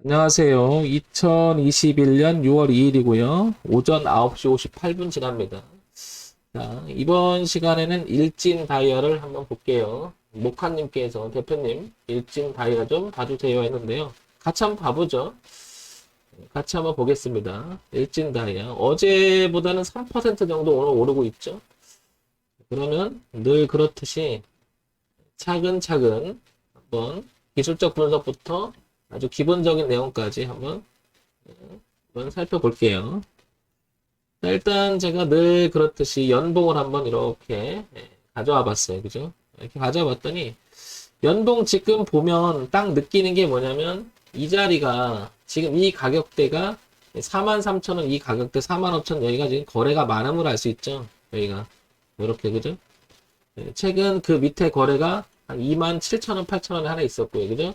안녕하세요. 2021년 6월 2일이고요. 오전 9시 58분 지납니다. 자, 이번 시간에는 일진 다이아를 한번 볼게요. 목한님께서 대표님 일진 다이아 좀 봐주세요 했는데요. 같이 한번 봐보죠. 같이 한번 보겠습니다. 일진 다이아 어제보다는 3% 정도 오늘 오르고 있죠. 그러면 늘 그렇듯이 차근차근 한번 기술적 분석부터 아주 기본적인 내용까지 한번 살펴볼게요. 자, 일단 제가 늘 그렇듯이 연봉을 한번 이렇게 가져와 봤어요. 그죠? 이렇게 가져와 봤더니 연봉 지금 보면 딱 느끼는 게 뭐냐면 이 자리가 지금 이 가격대가 43,000원 이 가격대 45,000 여기가 지금 거래가 많음을 알 수 있죠. 여기가 이렇게 그죠? 최근 그 밑에 거래가 한 27,000원, 8,000원에 하나 있었고요. 그죠?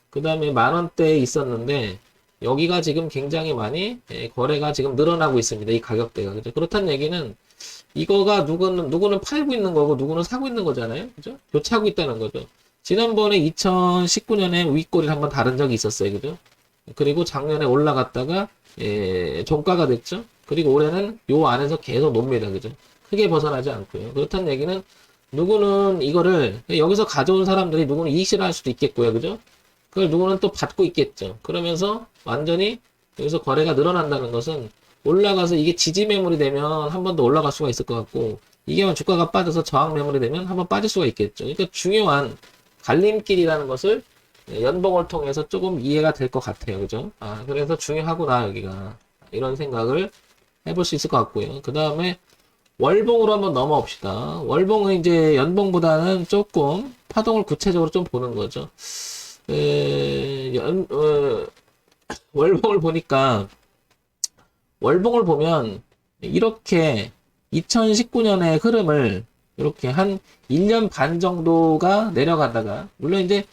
그 다음에 만원대에 있었는데 여기가 지금 굉장히 많이 거래가 지금 늘어나고 있습니다. 이 가격대가. 그죠? 그렇다는 얘기는 이거가 누구는 팔고 있는 거고 누구는 사고 있는 거잖아요. 그죠? 교체하고 있다는 거죠. 지난번에 2019년에 윗꼬리를 한번 다른 적이 있었어요. 그죠? 그리고 작년에 올라갔다가 종가가 됐죠. 그리고 올해는 요 안에서 계속 놉니다. 그죠? 크게 벗어나지 않고요. 그렇다는 얘기는 누구는 이거를 여기서 가져온 사람들이 누구는 이익 실현할 수도 있겠고요. 그죠? 그걸 누구는 또 받고 있겠죠. 그러면서 완전히 여기서 거래가 늘어난다는 것은 올라가서 이게 지지 매물이 되면 한 번 더 올라갈 수가 있을 것 같고 이게 주가가 빠져서 저항 매물이 되면 한 번 빠질 수가 있겠죠. 그러니까 중요한 갈림길이라는 것을 연봉을 통해서 조금 이해가 될 것 같아요. 그죠? 그래서 중요하구나 여기가 이런 생각을 해볼 수 있을 것 같고요. 그 다음에 월봉으로 한번 넘어옵시다. 월봉은 이제 연봉보다는 조금 파동을 구체적으로 좀 보는 거죠. 월봉을 보니까 월봉을 보면 이렇게 2019년의 흐름을 이렇게 한 1년 반 정도가 내려가다가 물론 이제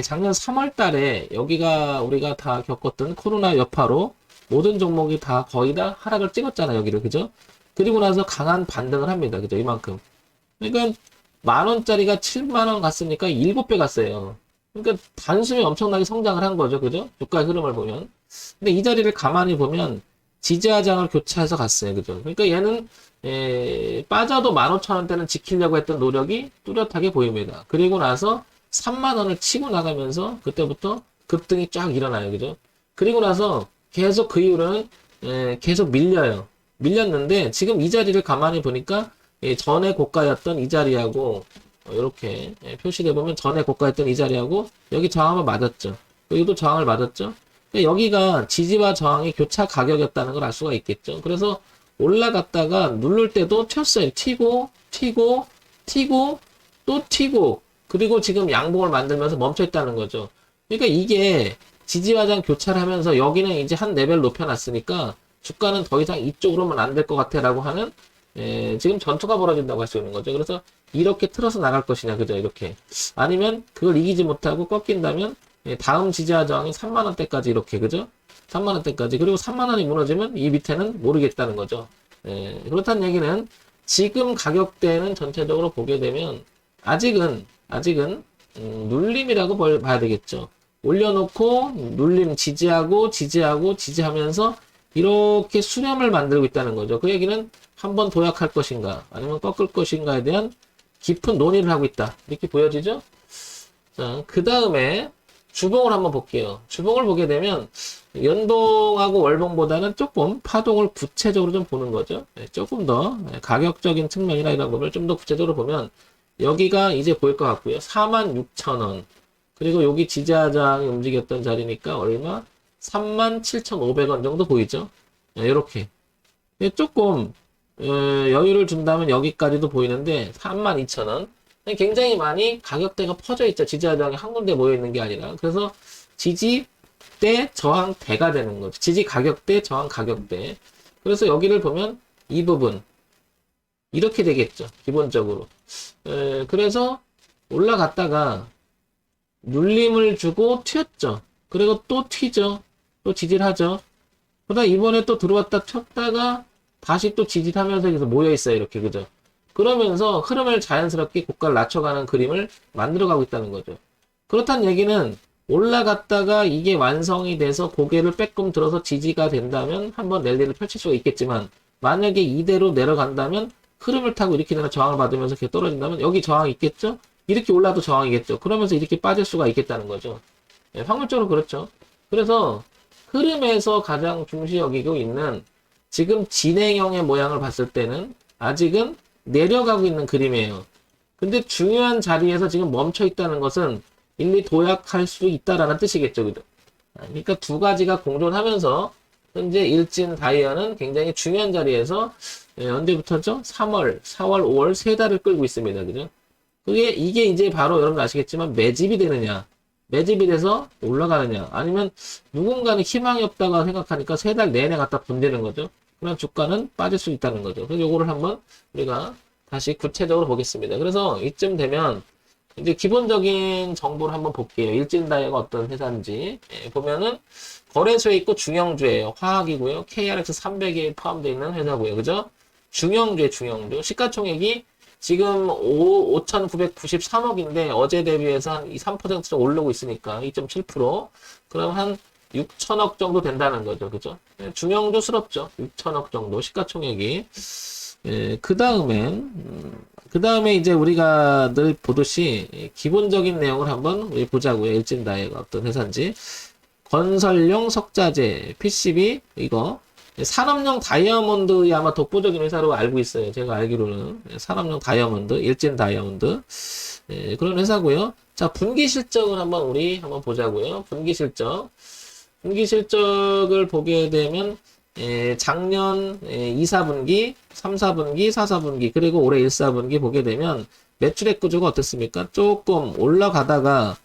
작년 3월 달에 여기가 우리가 다 겪었던 코로나 여파로 모든 종목이 다 거의 다 하락을 찍었잖아요. 여기를 그죠? 그리고 나서 강한 반등을 합니다. 그죠? 이만큼. 그러니까 만원짜리가 7만원 갔으니까 7배 갔어요. 그러니까 단숨에 엄청나게 성장을 한 거죠. 그죠? 주가의 흐름을 보면. 근데 이 자리를 가만히 보면 지지하장을 교차해서 갔어요. 그죠? 그러니까 얘는 빠져도 15,000원대는 지키려고 했던 노력이 뚜렷하게 보입니다. 그리고 나서 3만원을 치고 나가면서 그때부터 급등이 쫙 일어나요. 그죠? 그리고 나서 계속 그 이후로는 계속 밀려요. 밀렸는데 지금 이 자리를 가만히 보니까 전에 고가였던 이 자리하고 이렇게 표시돼 보면 전에 고가였던 이 자리하고 여기 저항을 맞았죠. 여기도 저항을 맞았죠. 그러니까 여기가 지지와 저항의 교차 가격이었다는 걸 알 수가 있겠죠. 그래서 올라갔다가 누를 때도 튀었어요. 튀고 또 튀고 그리고 지금 양봉을 만들면서 멈춰 있다는 거죠. 그러니까 이게 지지와 저항 교차를 하면서 여기는 이제 한 레벨 높여놨으니까 주가는 더 이상 이쪽으로만 안 될 것 같아 라고 하는 지금 전투가 벌어진다고 할 수 있는 거죠. 그래서 이렇게 틀어서 나갈 것이냐, 그죠? 이렇게. 아니면 그걸 이기지 못하고 꺾인다면 다음 지지와 저항이 3만원대까지 이렇게, 그죠? 3만원대까지. 그리고 3만원이 무너지면 이 밑에는 모르겠다는 거죠. 그렇다는 얘기는 지금 가격대는 전체적으로 보게 되면 아직은 눌림이라고 봐야 되겠죠. 올려놓고 눌림 지지하면서 이렇게 수렴을 만들고 있다는 거죠. 그 얘기는 한번 도약할 것인가 아니면 꺾을 것인가에 대한 깊은 논의를 하고 있다. 이렇게 보여지죠? 자, 그 다음에 주봉을 한번 볼게요. 주봉을 보게 되면 연봉하고 월봉보다는 조금 파동을 구체적으로 좀 보는 거죠. 조금 더 가격적인 측면이나 이런 부분을 좀 더 구체적으로 보면 여기가 이제 보일 것 같고요. 46,000원. 그리고 여기 지지하장이 움직였던 자리니까 얼마? 37,500원 정도 보이죠? 이렇게. 조금 여유를 준다면 여기까지도 보이는데 32,000원. 굉장히 많이 가격대가 퍼져 있죠. 지지하장이 한 군데 모여 있는 게 아니라. 그래서 지지대 저항대가 되는 거죠. 지지 가격대 저항 가격대. 그래서 여기를 보면 이 부분 이렇게 되겠죠. 기본적으로. 그래서 올라갔다가 눌림을 주고 튀었죠. 그리고 또 튀죠. 또 지지를 하죠. 그러다 이번에 또 들어왔다 튀었다가 다시 또 지지를 하면서 여기서 모여 있어요. 이렇게. 그죠? 그러면서 흐름을 자연스럽게 고가를 낮춰가는 그림을 만들어가고 있다는 거죠. 그렇다는 얘기는 올라갔다가 이게 완성이 돼서 고개를 빼끔 들어서 지지가 된다면 한번 랠리를 펼칠 수가 있겠지만 만약에 이대로 내려간다면 흐름을 타고 이렇게 되나 저항을 받으면서 이렇게 떨어진다면 여기 저항이 있겠죠? 이렇게 올라도 저항이겠죠? 그러면서 이렇게 빠질 수가 있겠다는 거죠. 예, 확률적으로 그렇죠. 그래서 흐름에서 가장 중시 여기고 있는 지금 진행형의 모양을 봤을 때는 아직은 내려가고 있는 그림이에요. 근데 중요한 자리에서 지금 멈춰 있다는 것은 이미 도약할 수 있다라는 뜻이겠죠. 그죠? 그러니까 두 가지가 공존하면서 현재 일진 다이아는 굉장히 중요한 자리에서 언제부터죠? 3월, 4월, 5월 세 달을 끌고 있습니다. 그죠? 이게 이제 바로 여러분 아시겠지만 매집이 되느냐, 매집이 돼서 올라가느냐, 아니면 누군가는 희망이 없다고 생각하니까 세 달 내내 갖다 던지는 거죠. 그럼 주가는 빠질 수 있다는 거죠. 그래서 요거를 한번 우리가 다시 구체적으로 보겠습니다. 그래서 이쯤 되면 이제 기본적인 정보를 한번 볼게요. 일진다이아가 어떤 회사인지. 보면은 거래소에 있고 중형주예요. 화학이고요. KRX 300에 포함되어 있는 회사고요. 그죠? 중형주에 중형주. 시가총액이 지금 5,993억인데 어제 대비해서 한 3%좀 오르고 있으니까 2.7%. 그럼 한 6천억 정도 된다는 거죠. 그죠? 중형주스럽죠. 6천억 정도 시가총액이. 그 다음에 이제 우리가 늘 보듯이 기본적인 내용을 한번 우리 보자고요. 일진다이아가 어떤 회사인지. 건설용 석자재, PCB, 이거. 산업용 다이아몬드의 아마 독보적인 회사로 알고 있어요. 제가 알기로는. 산업용 다이아몬드, 일진 다이아몬드. 그런 회사고요. 자, 분기 실적을 우리 한번 보자고요. 분기 실적. 분기 실적을 보게 되면 작년 2, 4분기, 3, 4분기, 4, 4분기, 그리고 올해 1, 4분기 보게 되면 매출액 구조가 어떻습니까? 조금 올라가다가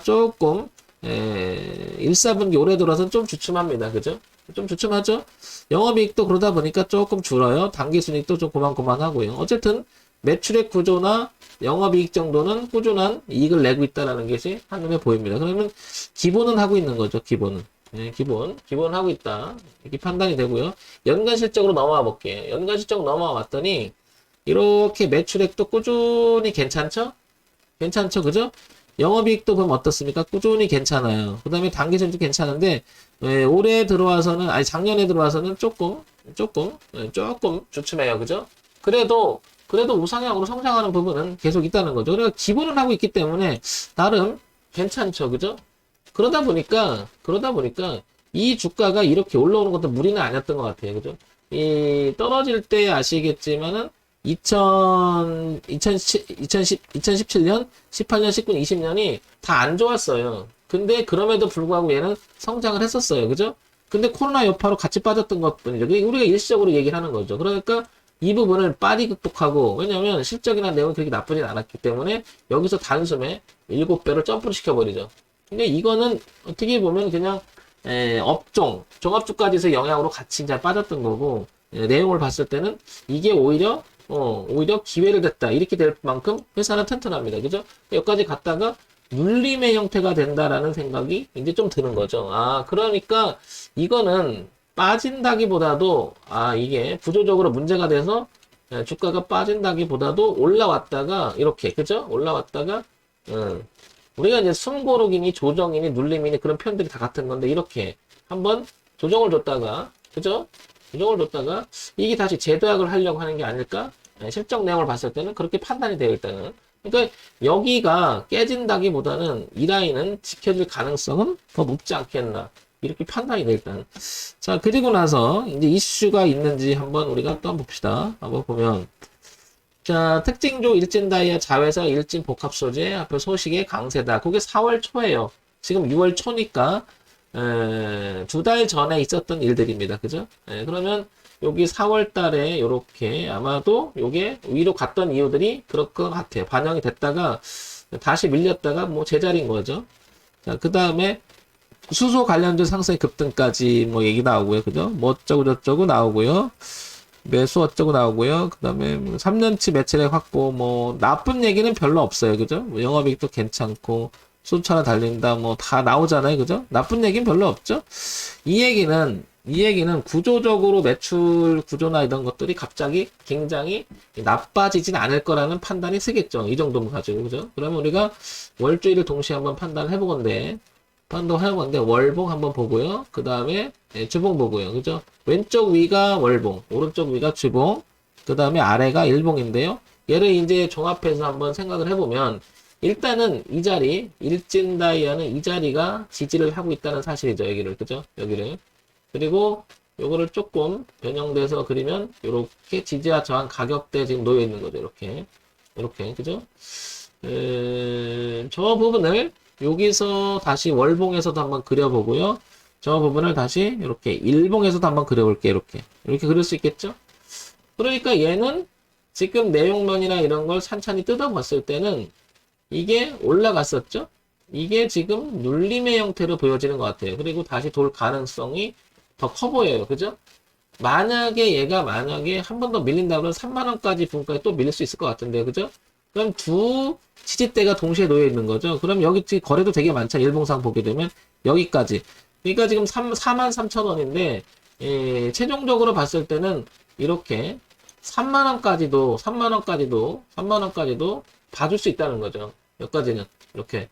조금 1, 4분기 올해 들어서는 좀 주춤합니다. 그죠? 좀 주춤하죠? 영업이익도 그러다 보니까 조금 줄어요. 당기순이익도 좀 고만고만하고요. 어쨌든 매출액 구조나 영업이익 정도는 꾸준한 이익을 내고 있다는 것이 한눈에 보입니다. 그러면 기본은 하고 있는 거죠. 기본은. 기본 하고 있다. 이렇게 판단이 되고요. 연간 실적으로 넘어와 볼게요. 연간 실적으로 넘어와 왔더니 이렇게 매출액도 꾸준히 괜찮죠? 괜찮죠? 그죠? 영업이익도 보면 어떻습니까? 꾸준히 괜찮아요. 그 다음에 당기순도 괜찮은데 올해 들어와서는 작년에 들어와서는 조금 주춤해요. 그죠? 그래도 우상향으로 성장하는 부분은 계속 있다는 거죠. 그러니까 기본은 하고 있기 때문에 나름 괜찮죠. 그죠? 그러다 보니까 이 주가가 이렇게 올라오는 것도 무리는 아니었던 것 같아요. 그죠? 이 떨어질 때 아시겠지만은 2017년, 18년, 19년, 20년이 다 안 좋았어요. 근데 그럼에도 불구하고 얘는 성장을 했었어요. 그죠? 근데 코로나 여파로 같이 빠졌던 것뿐이죠. 우리가 일시적으로 얘기를 하는 거죠. 그러니까 이 부분을 빨리 극복하고, 왜냐면 실적이나 내용이 그렇게 나쁘진 않았기 때문에 여기서 단숨에 7배를 점프를 시켜버리죠. 근데 이거는 어떻게 보면 그냥 업종, 종합주가지수 영향으로 같이 이제 빠졌던 거고, 내용을 봤을 때는 이게 오히려 기회를 냈다. 이렇게 될 만큼 회사는 튼튼합니다. 그죠? 여기까지 갔다가 눌림의 형태가 된다라는 생각이 이제 좀 드는 거죠. 그러니까 이거는 빠진다기보다도, 이게 구조적으로 문제가 돼서 주가가 빠진다기보다도 올라왔다가, 이렇게, 그죠? 올라왔다가, 우리가 이제 숨고르기니 조정이니 눌림이니 그런 표현들이 다 같은 건데, 이렇게 한번 조정을 줬다가, 그죠? 조정을 줬다가, 이게 다시 재도약을 하려고 하는 게 아닐까? 실적 내용을 봤을 때는 그렇게 판단이 돼요, 일단은. 그러니까 여기가 깨진다기보다는 이 라인은 지켜질 가능성은 더 높지 않겠나. 이렇게 판단이 돼, 일단. 자, 그리고 나서 이제 이슈가 있는지 한번 우리가 또 한번 봅시다. 한번 보면. 자, 특징조 일진다이아 자회사 일진 복합 소재 앞에 소식의 강세다. 그게 4월 초예요. 지금 6월 초니까 2달 전에 있었던 일들입니다. 그죠? 그러면 여기 4월 달에 요렇게 아마도 요게 위로 갔던 이유들이 그럴 것 같아요. 반영이 됐다가 다시 밀렸다가 뭐 제자리인 거죠. 자, 그 다음에 수소 관련주 상승의 급등까지 뭐 얘기 나오고요. 그죠? 뭐 어쩌고 저쩌고 나오고요. 매수 어쩌고 나오고요. 그 다음에 3년치 매출액 확보, 뭐, 나쁜 얘기는 별로 없어요. 그죠? 뭐 영업이익도 괜찮고, 수차나 달린다, 뭐, 다 나오잖아요. 그죠? 나쁜 얘기는 별로 없죠? 이 얘기는 이 얘기는 구조적으로 매출 구조나 이런 것들이 갑자기 굉장히 나빠지진 않을 거라는 판단이 쓰겠죠. 이 정도만 가지고, 그죠? 그러면 우리가 월주일을 동시에 한번 판단을 해보건데, 월봉 한번 보고요. 그 다음에 주봉 보고요. 그죠? 왼쪽 위가 월봉, 오른쪽 위가 주봉, 그 다음에 아래가 일봉인데요. 얘를 이제 종합해서 한번 생각을 해보면, 일단은 이 자리, 일진 다이아는 이 자리가 지지를 하고 있다는 사실이죠. 여기를, 그죠? 여기를. 그리고 요거를 조금 변형돼서 그리면 요렇게 지지와 저항 가격대 지금 놓여 있는 거죠. 이렇게 그죠? 저 부분을 여기서 다시 월봉에서도 한번 그려보고요. 저 부분을 다시 이렇게 일봉에서도 한번 그려볼게요. 이렇게 그릴 수 있겠죠? 그러니까 얘는 지금 내용면이나 이런 걸 찬찬히 뜯어봤을 때는 이게 올라갔었죠? 이게 지금 눌림의 형태로 보여지는 것 같아요. 그리고 다시 돌 가능성이 더 커 보여요. 그죠? 얘가 만약에 한 번 더 밀린다 그러면 3만원까지 분까지 또 밀릴 수 있을 것 같은데요. 그죠? 그럼 두 지지대가 동시에 놓여 있는 거죠. 그럼 여기 거래도 되게 많잖아요. 일봉상 보게 되면 여기까지. 그러니까 지금 43,000원인데, 최종적으로 봤을 때는 이렇게 3만원까지도 봐줄 수 있다는 거죠. 여기까지는. 이렇게.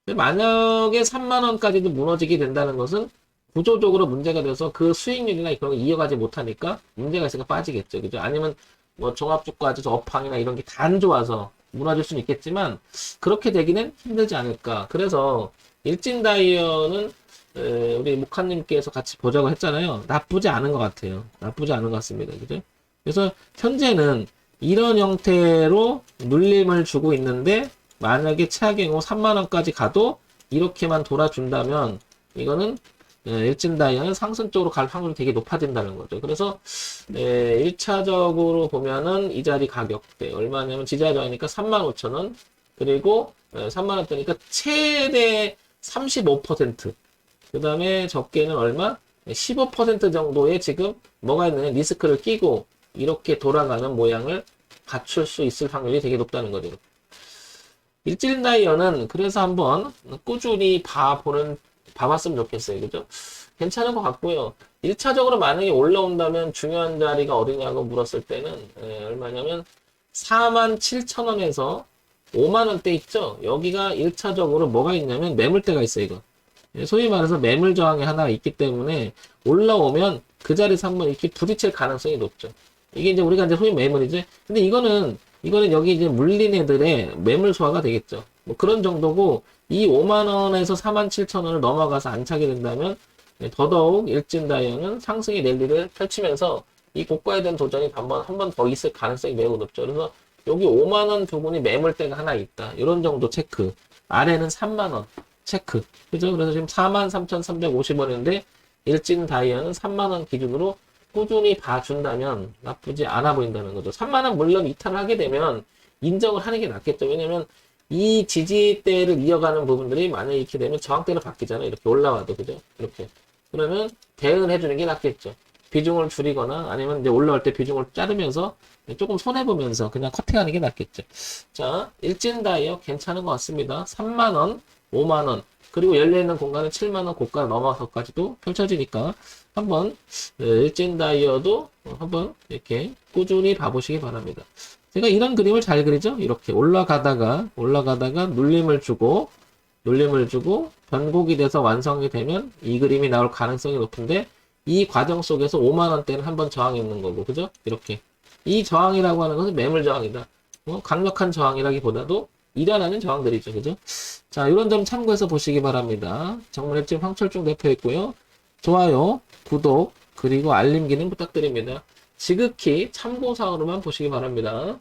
만약에 3만원까지도 무너지게 된다는 것은 구조적으로 문제가 돼서 그 수익률이나 그런 거 이어가지 못하니까 문제가 있으니까 빠지겠죠. 그죠? 아니면 뭐 종합주가지 업황이나 이런 게 다 안 좋아서 무너질 수는 있겠지만 그렇게 되기는 힘들지 않을까. 그래서 일진다이어는 우리 목한님께서 같이 보자고 했잖아요. 나쁘지 않은 것 같아요. 나쁘지 않은 것 같습니다. 그죠? 그래서 현재는 이런 형태로 눌림을 주고 있는데 만약에 최악의 경우 3만원까지 가도 이렇게만 돌아준다면 이거는 일진다이아는 상승 쪽으로 갈 확률이 되게 높아진다는 거죠. 그래서 1차적으로 보면은 이 자리 가격대 얼마냐면 지지하 저하니까 35,000원 그리고 3만원대니까 최대 35%, 그 다음에 적게는 얼마? 15% 정도의 지금 뭐가 있느냐, 리스크를 끼고 이렇게 돌아가는 모양을 갖출 수 있을 확률이 되게 높다는 거죠. 일진다이어는 그래서 한번 꾸준히 봐봤으면 좋겠어요. 그죠? 괜찮은 것 같고요. 1차적으로 만약에 올라온다면 중요한 자리가 어디냐고 물었을 때는 얼마냐면 47,000원에서 5만원대 있죠? 여기가 1차적으로 뭐가 있냐면 매물대가 있어요. 이거. 소위 말해서 매물 저항이 하나 있기 때문에 올라오면 그 자리에서 한번 이렇게 부딪힐 가능성이 높죠. 이게 이제 우리가 이제 소위 매물이지. 근데 이거는 여기 이제 물린 애들의 매물 소화가 되겠죠. 뭐 그런 정도고, 이 5만원에서 47,000원을 넘어가서 안착이 된다면, 더더욱 일진다이어는 상승의 랠리를 펼치면서 이 고가에 대한 도전이 한 번 더 있을 가능성이 매우 높죠. 그래서 여기 5만원 부분이 매물대가 하나 있다. 이런 정도 체크. 아래는 3만원 체크. 그죠? 그래서 지금 43,350원인데, 일진다이어는 3만원 기준으로 꾸준히 봐준다면 나쁘지 않아 보인다는 거죠. 3만원 물론 이탈을 하게 되면 인정을 하는 게 낫겠죠. 왜냐면 이 지지대를 이어가는 부분들이 만약에 이렇게 되면 저항대로 바뀌잖아요. 이렇게 올라와도. 그죠? 이렇게. 그러면 대응을 해주는 게 낫겠죠. 비중을 줄이거나 아니면 이제 올라올 때 비중을 자르면서 조금 손해보면서 그냥 커팅하는 게 낫겠죠. 자, 일진다이어 괜찮은 것 같습니다. 3만원, 5만원, 그리고 열려있는 공간은 7만원 고가 넘어서까지도 펼쳐지니까 한번 일진다이어도 한번 이렇게 꾸준히 봐보시기 바랍니다. 제가 이런 그림을 잘 그리죠? 이렇게 올라가다가 눌림을 주고 변곡이 돼서 완성이 되면 이 그림이 나올 가능성이 높은데, 이 과정 속에서 5만원대는 한번 저항이 있는 거고, 그죠? 이렇게. 이 저항이라고 하는 것은 매물 저항이다. 강력한 저항이라기보다도 일어나는 저항들이죠. 그죠? 자, 이런 점 참고해서 보시기 바랍니다. 정문앱집 황철중 대표였고요. 좋아요, 구독, 그리고 알림 기능 부탁드립니다. 지극히 참고사항으로만 보시기 바랍니다.